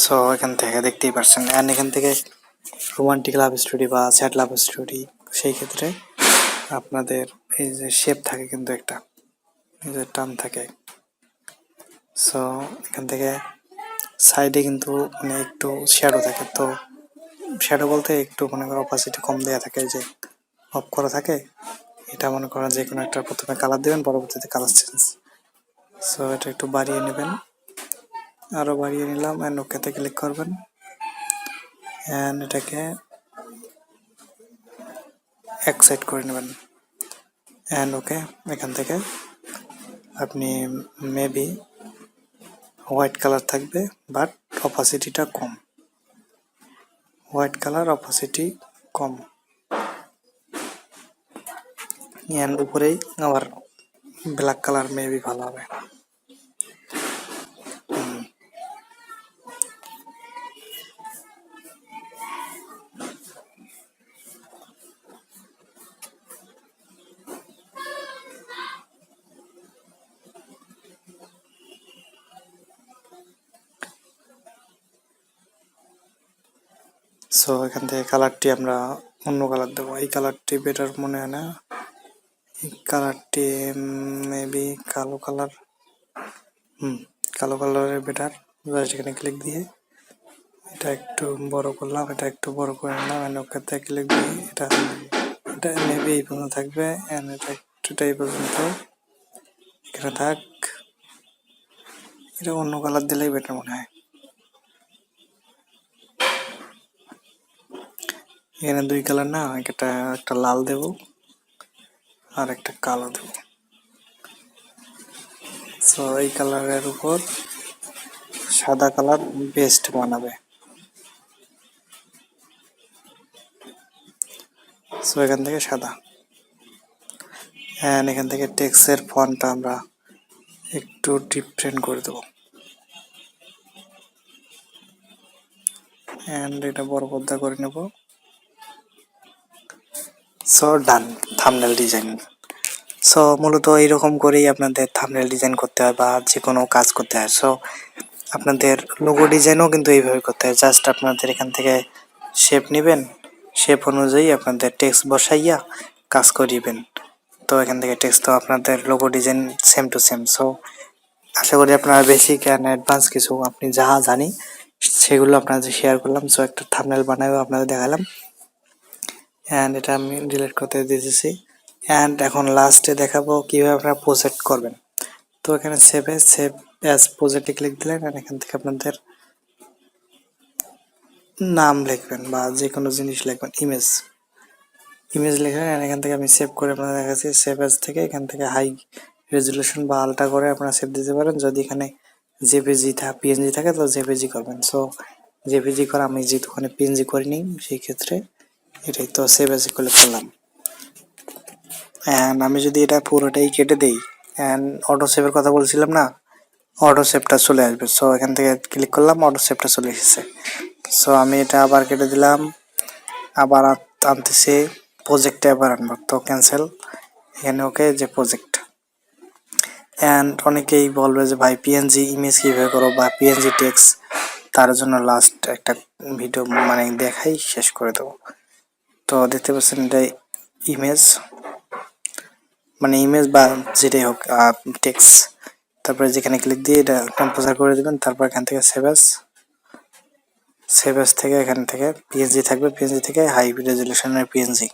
So এখান থেকে দেখতেই পাচ্ছেন, অ্যান্ড এখান থেকে রোমান্টিক লাভ স্টোরি বা স্যাড লাভ স্টোরি, সেই ক্ষেত্রে আপনাদের এই যে শেপ থাকে কিন্তু একটা এই যে টার্ম থাকে। সো এখান থেকে সাইডে কিন্তু মানে একটু শ্যাডো থাকে, তো শ্যাডো বলতে একটু মনে করো অপাসিটি কম দেওয়া থাকে, যে অফ করা থাকে। এটা মনে করেন যে কোনো একটা প্রথমে কালার দেবেন, পরবর্তীতে কালার চেঞ্জ। সো এটা একটু বাড়িয়ে নেবেন, আরও বাড়িয়ে নিলাম, অ্যান্ড ওকেতে ক্লিক করবেন। অ্যান্ড এটাকে এক সাইড করে নেবেন, অ্যান্ড ওকে। এখান থেকে আপনি মেবি হোয়াইট কালার থাকবে, বাট অপাসিটিটা কম, হোয়াইট কালার অপাসিটি কম। অ্যান্ড উপরেই আবার ব্ল্যাক কালার মেবি ভালো হবে। সো এখান থেকে কালারটি আমরা অন্য কালার দেবো, এই কালারটি বেটার মনে হয় না, এই কালারটি মেবি কালো কালার, কালো কালারের বেটার। জাস্ট এখানে ক্লিক দিয়ে এটা একটু বড় করলাম, এটা একটু বড় করে নিলাম, এন্ড ওকেতে ক্লিক দিয়ে এটা এটা মেবি এই পর্যন্ত থাকবে, এন্ড এটা একটুটা এই পর্যন্ত এখানে থাক। এটা অন্য কালার দিলেই বেটার মনে হয়। এখানে দুই কালার না, একটা একটা লাল দেব আর একটা কালো দেব। সো এই কালারের উপর সাদা কালার বেস্ট বানাবে। সো এখান থেকে সাদা, এন্ড এখান থেকে টেক্সটের ফন্টটা আমরা একটু ডিফারেন্ট করে দেবো, এন্ড এটা বড় পর্দা করে নেব। সো ডান, থাম্বনেল ডিজাইন। সো মূলত এইরকম করেই আপনাদের থাম্বনেল ডিজাইন করতে হয় বা যে কোনো কাজ করতে হয়। সো আপনাদের লোগো ডিজাইনও কিন্তু এইভাবে করতে হয়। জাস্ট আপনাদের এখান থেকে শেপ নেবেন, শেপ অনুযায়ী আপনাদের টেক্সট বসাইয়া কাজ করিবেন। তো এখান থেকে টেক্সট তো আপনাদের logo design same to same. So আশা করি আপনারা বেসিক অ্যান্ড অ্যাডভান্স কিছু আপনি যাহা জানি সেগুলো আপনাদের শেয়ার করলাম। সো একটা থাম্বনেল বানায়ও আপনাদের দেখালাম, অ্যান্ড এটা আমি ডিলিট করতে দিতেছি। অ্যান্ড এখন লাস্টে দেখাবো কিভাবে আপনারা প্রজেক্ট করবেন। তো এখানে সেভ অ্যাজ প্রজেক্টে ক্লিক দিলেন, আর এখান থেকে আপনাদের নাম লিখবেন বা যে কোনো জিনিস লিখবেন, ইমেজ লিখবেন, আর এখান থেকে আমি সেভ করে আপনাদের দেখাচ্ছি। সেভ অ্যাজ থেকে এখান থেকে হাই রেজুলেশন বা আলট্রা করে আপনারা সেভ দিতে পারেন। যদি এখানে জেপিজি পিএনজি থাকে তো জেপিজি করবেন। সো জেপিজি করা আমি যেহেতু ওখানে পিএনজি করিনি, সেই ক্ষেত্রে এটাই তো সেভ অ্যাজ ক্লিক করলাম। অ্যান্ড আমি যদি এটা পুরোটাই কেটে দিই, অ্যান্ড অটো সেভের কথা বলছিলাম না, অটো সেভটা চলে আসবে। সো এখান থেকে ক্লিক করলাম, অটো সেভটা চলে এসেছে। সো আমি এটা আবার কেটে দিলাম, আবার আনতেছি, প্রজেক্টে আবার আনবো, তো ক্যান্সেল, এখানে ওকে যে প্রজেক্ট। অ্যান্ড অনেকেই বলবে যে ভাই পিএনজি ইমেজ কীভাবে করো বা পিএনজি টেক্সট, তার জন্য লাস্ট একটা ভিডিও মানে দেখাই শেষ করে দেবো। তো দেখতে পাচ্ছেন এটা ইমেজ, মানে ইমেজ বা যেটাই হোক টেক্সট। তারপরে যেখানে ক্লিক দিয়ে এটা কম্পোজার করে দেবেন, তারপর এখান থেকে সেভ অ্যাজ থেকে এখান থেকে পিএনজি থাকবে, পিএনজি থেকে হাই রেজুলেশনের পিএনজি,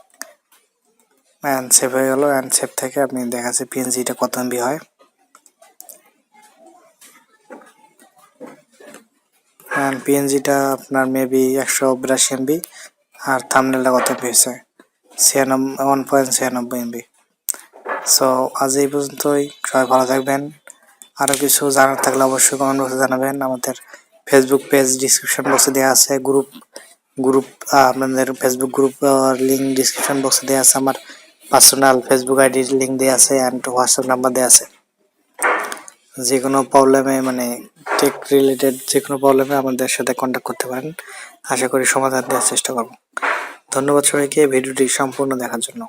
অ্যান্ড সেভ হয়ে গেল। অ্যান্ড সেভ থেকে আপনি দেখাচ্ছে পিএনজিটা কত এমবি হয়, অ্যান্ড পিএনজিটা আপনার মেবি 182 এমবি, আর থাম্বনেলটা কত এমবি হয়েছে 1.96 এমবি। সো আজ এই পর্যন্তই, সবাই ভালো থাকবেন। আরও কিছু জানার থাকলে অবশ্যই কমেন্ট বক্সে জানাবেন। আমাদের ফেসবুক পেজ ডিসক্রিপশন বক্সে দেওয়া আছে, গ্রুপ আপনাদের ফেসবুক গ্রুপ লিঙ্ক ডিসক্রিপশন বক্সে দেওয়া আছে, আমার পার্সোনাল ফেসবুক আইডির লিঙ্ক দেওয়া আছে, অ্যান্ড হোয়াটসঅ্যাপ নাম্বার দেওয়া আছে। যে কোনো প্রবলেমে মানে টেক রিলেটেড যে কোনো প্রবলেমে আমাদের সাথে কন্ট্যাক্ট করতে পারেন, আশা করি সমাধান দেওয়ার চেষ্টা করব। ধন্যবাদ সবাইকে ভিডিওটি সম্পূর্ণ দেখার জন্য।